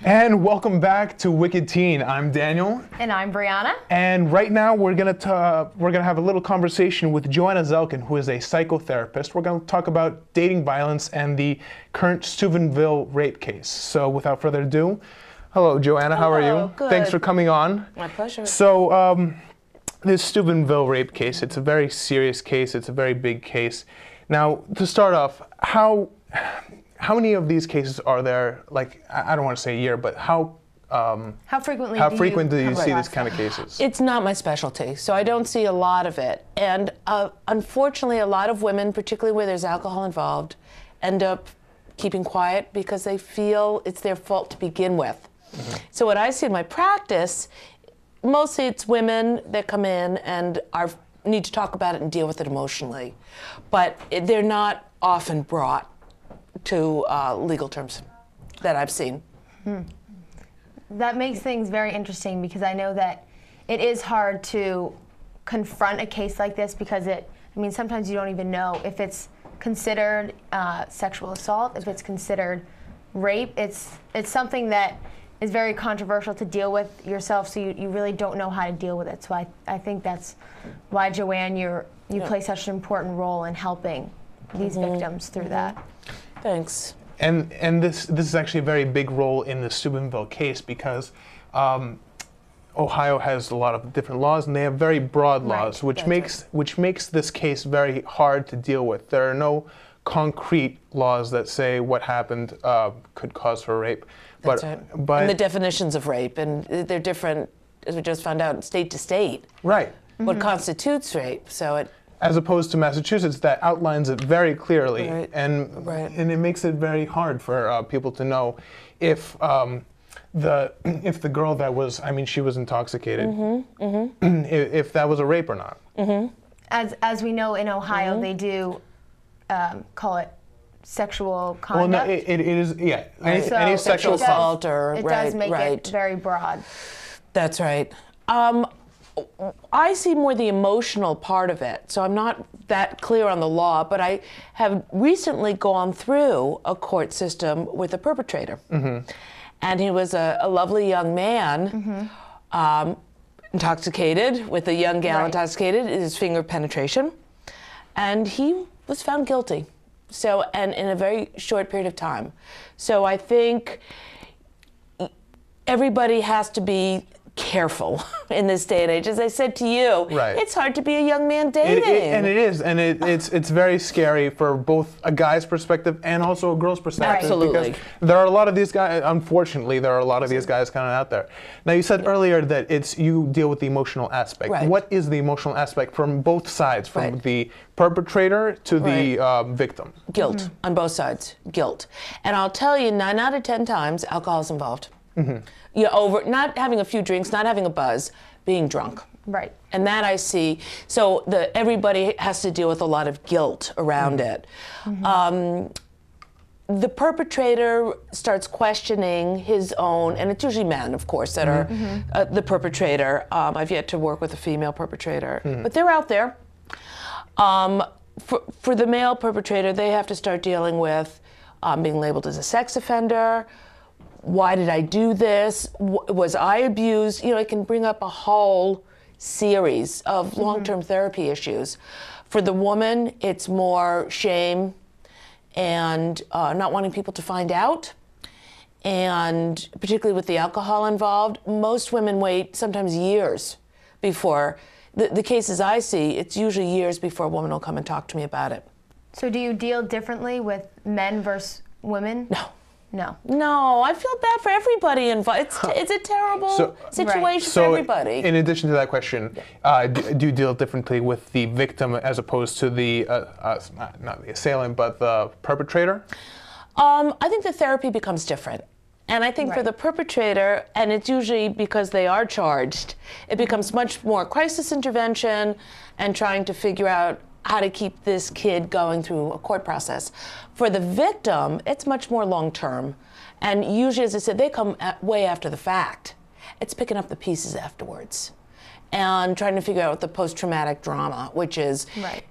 And welcome back to Wicked Teen. I'm Daniel. And I'm Brianna. And right now we're gonna have a little conversation with Joanne Zelkin, who is a psychotherapist. We're gonna talk about dating violence and the current Steubenville rape case. So without further ado, hello Joanna, how are you? Good. Thanks for coming on. My pleasure. So this Steubenville rape case, it's a very serious case, it's a very big case. Now, to start off, how many of these cases are there? Like, I don't want to say a year, but how frequent do you see these kind of cases? It's not my specialty, so I don't see a lot of it. And unfortunately, a lot of women, particularly where there's alcohol involved, end up keeping quiet because they feel it's their fault to begin with. Mm-hmm. So what I see in my practice, mostly it's women that come in and need to talk about it and deal with it emotionally. But they're not often brought to legal terms that I've seen. That makes things very interesting because I know that it is hard to confront a case like this because sometimes you don't even know if it's considered sexual assault, if it's considered rape. It's something that is very controversial to deal with yourself, so you really don't know how to deal with it. So I think that's why, Joanne, you play such an important role in helping these victims through that. Thanks. And this is actually a very big role in the Steubenville case because Ohio has a lot of different laws and they have very broad laws, which makes this case very hard to deal with. There are no concrete laws that say what happened could cause her rape. But and the definitions of rape, and they're different, as we just found out, state to state. Right. What constitutes rape? So as opposed to Massachusetts, that outlines it very clearly, and it makes it very hard for people to know if the girl that was, she was intoxicated, if that was a rape or not. As we know, in Ohio, they do call it sexual conduct. Well, no, it is, yeah. Any sexual assault it does make it very broad. That's right. I see more the emotional part of it, so I'm not that clear on the law, but I have recently gone through a court system with a perpetrator. And he was a lovely young man, intoxicated, with a young gal intoxicated, his finger penetration, and he was found guilty. So, and in a very short period of time. So I think everybody has to be careful in this day and age. As I said to you, it's hard to be a young man dating. It's very scary for both a guy's perspective and also a girl's perspective. Absolutely. Because there are a lot of these guys, unfortunately, there are a lot of these guys kind of out there. Now, you said earlier that you deal with the emotional aspect. What is the emotional aspect from both sides, from the perpetrator to the victim? Guilt on both sides, guilt. And I'll tell you, 9 out of 10 times, alcohol is involved. Not having a few drinks, not having a buzz, being drunk. Right. And that I see. So everybody has to deal with a lot of guilt around it. The perpetrator starts questioning his own, and it's usually men, of course, that are the perpetrator. I've yet to work with a female perpetrator, but they're out there. For the male perpetrator, they have to start dealing with being labeled as a sex offender. Why did I do this? Was I abused? It can bring up a whole series of long-term therapy issues. For the woman, it's more shame and not wanting people to find out. And particularly with the alcohol involved, most women wait sometimes years before. The cases I see, it's usually years before a woman will come and talk to me about it. So do you deal differently with men versus women? No, I feel bad for everybody involved. It's a terrible situation for everybody. In addition to that question, do you deal differently with the victim as opposed to the, not the assailant, but the perpetrator? I think the therapy becomes different. And I think for the perpetrator, and it's usually because they are charged, it becomes much more crisis intervention and trying to figure out how to keep this kid going through a court process. For the victim, it's much more long-term. And usually, as I said, they come way after the fact. It's picking up the pieces afterwards and trying to figure out the post-traumatic drama, which is,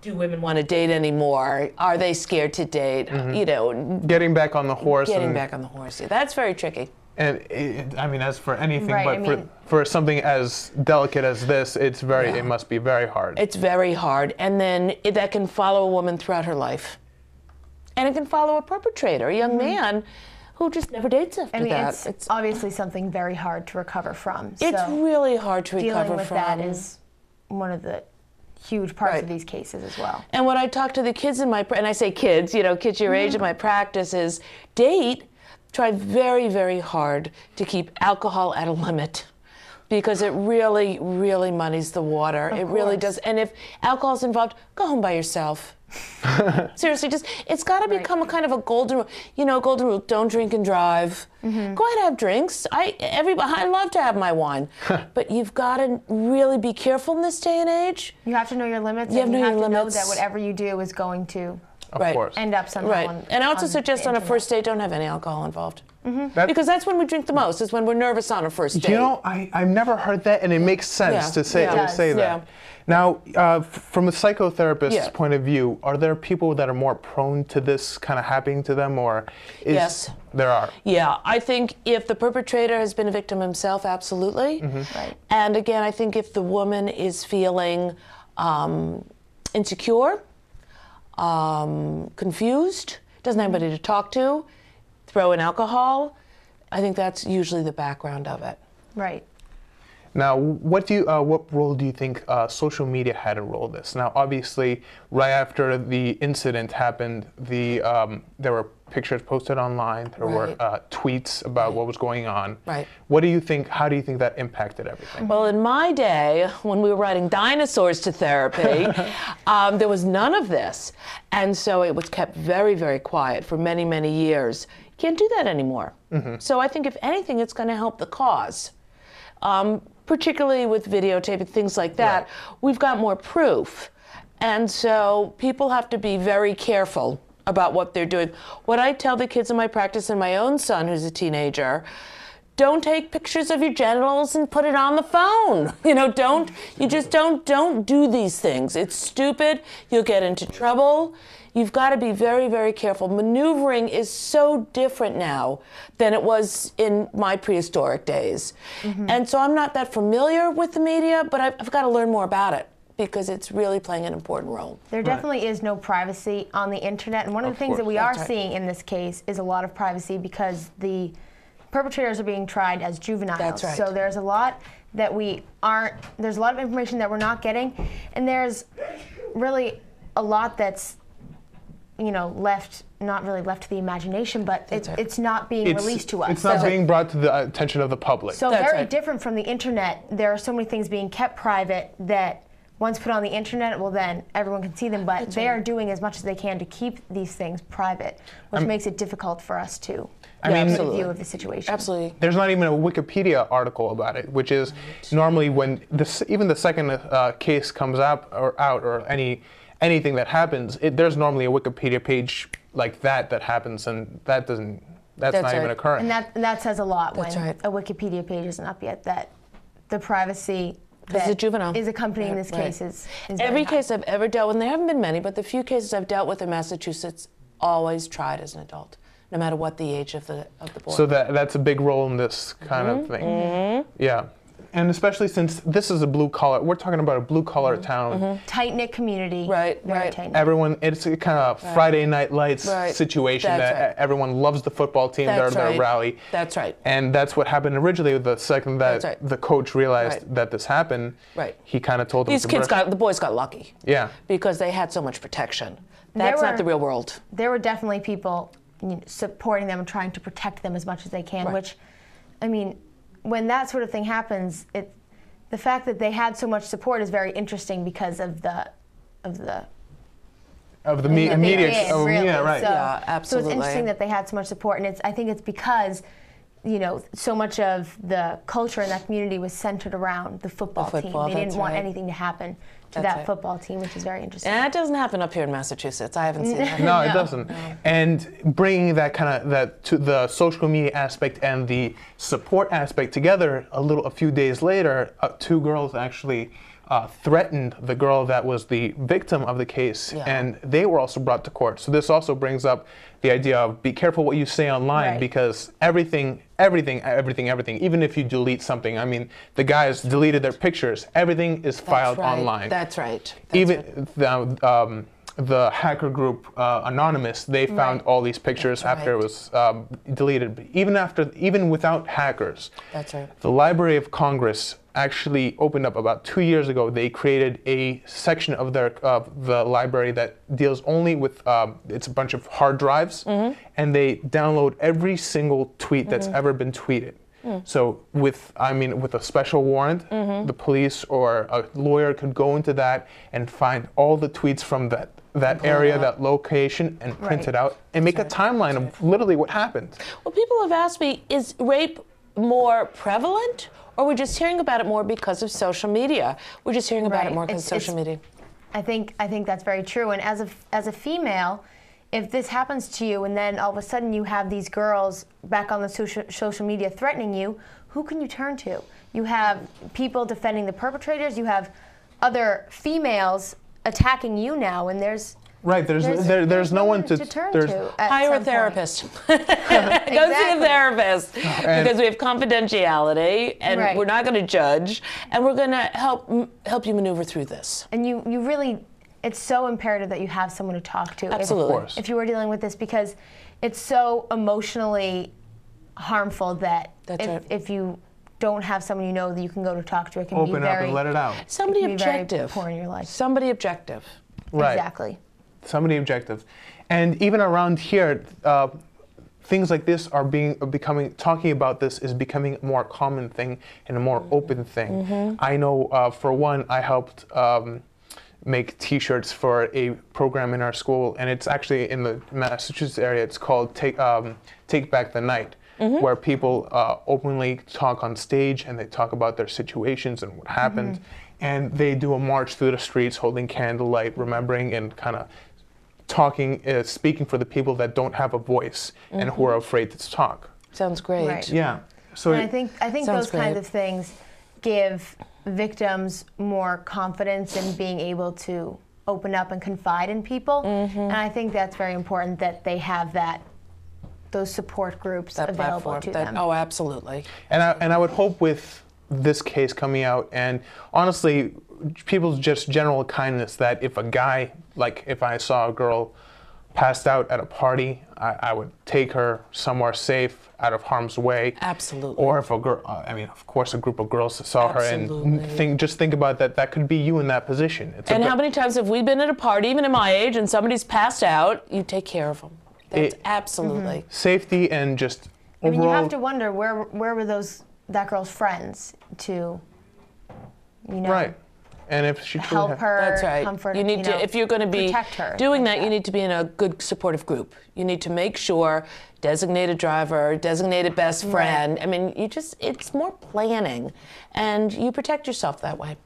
do women want to date anymore? Are they scared to date? Getting back on the horse. Getting back on the horse. Yeah, that's very tricky. And I mean, as for anything, Right, but I mean, for something as delicate as this, it must be very hard. It's very hard. And then that can follow a woman throughout her life. And it can follow a perpetrator, a young man who just never dates after that. It's obviously something very hard to recover from. It's really hard to recover dealing with from. that is one of the huge parts of these cases as well. And what I talk to the kids in my, and I say kids, kids your age in my practice, is try very, very hard to keep alcohol at a limit, because it really, really muddies the water. It really does. And if alcohol's involved, go home by yourself. Seriously, it's got to become a kind of a golden rule. Golden rule: don't drink and drive. Go ahead and have drinks. I love to have my wine, but you've got to really be careful in this day and age. You have to know your limits. You have to know that whatever you do is going to end up somehow. Right. And I also suggest on a first date, don't have any alcohol involved. Because that's when we drink the most, is when we're nervous on a first date. I've never heard that, and it makes sense to say that. Yeah. Now, from a psychotherapist's point of view, are there people that are more prone to this kind of happening to them, or yes, there are? Yeah, I think if the perpetrator has been a victim himself, absolutely. Right. And again, I think if the woman is feeling insecure, confused, doesn't have anybody to talk to, throw in alcohol, I think that's usually the background of it. Right. Now, what role do you think social media had in role in this? Now, obviously, right after the incident happened, there were pictures posted online. There were tweets about what was going on. Right. What do you think? How do you think that impacted everything? Well, in my day, when we were riding dinosaurs to therapy, there was none of this, and so it was kept very, very quiet for many, many years. Can't do that anymore. So I think if anything, it's going to help the cause. Particularly with videotaping, things like that, we've got more proof. And so people have to be very careful about what they're doing. What I tell the kids in my practice, and my own son who's a teenager, don't take pictures of your genitals and put it on the phone. Don't do these things. It's stupid. You'll get into trouble. You've got to be very, very careful. Maneuvering is so different now than it was in my prehistoric days. And so I'm not that familiar with the media, but I've got to learn more about it, because it's really playing an important role. There definitely is no privacy on the internet, and one of the things that we are seeing in this case is a lot of privacy, because the perpetrators are being tried as juveniles. That's right. So there's a lot that there's a lot of information that we're not getting, and there's really a lot that's not really left to the imagination, but it's not being released to us. It's not being brought to the attention of the public. So very different from the internet. There are so many things being kept private that once put on the internet, well, then everyone can see them, but they are doing as much as they can to keep these things private, which makes it difficult for us to get a view of the situation. Absolutely. There's not even a Wikipedia article about it, which is normally when even the second case comes out or anything that happens, there's normally a Wikipedia page like that happens, and that's not even occurring. And that says a lot when a Wikipedia page isn't up yet, that the privacy that is accompanying this case is every case I've ever dealt with, and there haven't been many, but the few cases I've dealt with in Massachusetts, always tried as an adult, no matter what the age of the boy. So that's a big role in this kind of thing. Yeah. And especially since this is we're talking about a blue-collar town. Tight-knit community. Right. Tight-knit. Everyone, it's a kind of Friday Night Lights situation that everyone loves the football team, their rally. That's right. And that's what happened originally. The second that the coach realized that this happened, he kind of told them the boys got lucky. Yeah. Because they had so much protection. That's not the real world. There were definitely people supporting them and trying to protect them as much as they can, which, I mean, when that sort of thing happens, the fact that they had so much support is very interesting because of the media. Really. Yeah, right. Yeah, absolutely. So it's interesting that they had so much support, and I think it's because so much of the culture in that community was centered around the football team. They didn't want anything to happen to that football team, which is very interesting. And that doesn't happen up here in Massachusetts. I haven't seen that. No, it doesn't. No. And bringing that to the social media aspect and the support aspect together, a few days later, two girls actually threatened the girl that was the victim of the case, and they were also brought to court. So this also brings up the idea of be careful what you say online, because everything, even if you delete something, I mean, the guys deleted their pictures, everything is filed online. That's right. Even the hacker group Anonymous, they found all these pictures after it was deleted. Even without hackers, the Library of Congress actually opened up about 2 years ago. They created a section of the library that deals only with it's a bunch of hard drives, and they download every single tweet that's ever been tweeted. So with a special warrant, the police or a lawyer could go into that and find all the tweets from that area, that location, and print it out and make a timeline of literally what happened. Well, people have asked me, is rape more prevalent, or we're just hearing about it more because of social media? We're just hearing about it more because of social media. I think that's very true. And as a female, if this happens to you and then all of a sudden you have these girls back on the social media threatening you, who can you turn to? You have people defending the perpetrators, you have other females attacking you now, and there's no one to turn to. Hire a therapist. Go see a therapist, because we have confidentiality, and we're not going to judge, and we're going to help you maneuver through this. And you really, it's so imperative that you have someone to talk to. Absolutely. If you were dealing with this, because it's so emotionally harmful that if you don't have someone you know that you can go to talk to, it can open up and let it out. Somebody objective. Very poor in your life. Somebody objective. Right. Exactly. Somebody objective. And even around here, things like this are talking about this is becoming a more common thing and a more open thing. I know, for one, I helped make T-shirts for a program in our school, and it's actually in the Massachusetts area. It's called Take Back the Night, where people openly talk on stage and they talk about their situations and what happened. And they do a march through the streets holding candlelight, remembering and kind of speaking for the people that don't have a voice and who are afraid to talk. Sounds great. Right. Yeah. So and I think those kinds of things give victims more confidence in being able to open up and confide in people. And I think that's very important that they have those support groups available to them. Oh, absolutely. And I would hope with this case coming out, and honestly, people's just general kindness, that if a guy, like if I saw a girl passed out at a party, I would take her somewhere safe, out of harm's way. Absolutely. Or if a girl, of course, a group of girls saw her and think about that could be you in that position. And how many times have we been at a party, even at my age, and somebody's passed out? You take care of them. That's absolutely. Safety and just overall. I mean, you have to wonder where were that girl's friends to, right. And if she help her, that's right. Comfort, you need to, if you're going to be doing that, you need to be in a good supportive group. You need to make sure designated driver, designated best friend. I mean, it's more planning, and you protect yourself that way.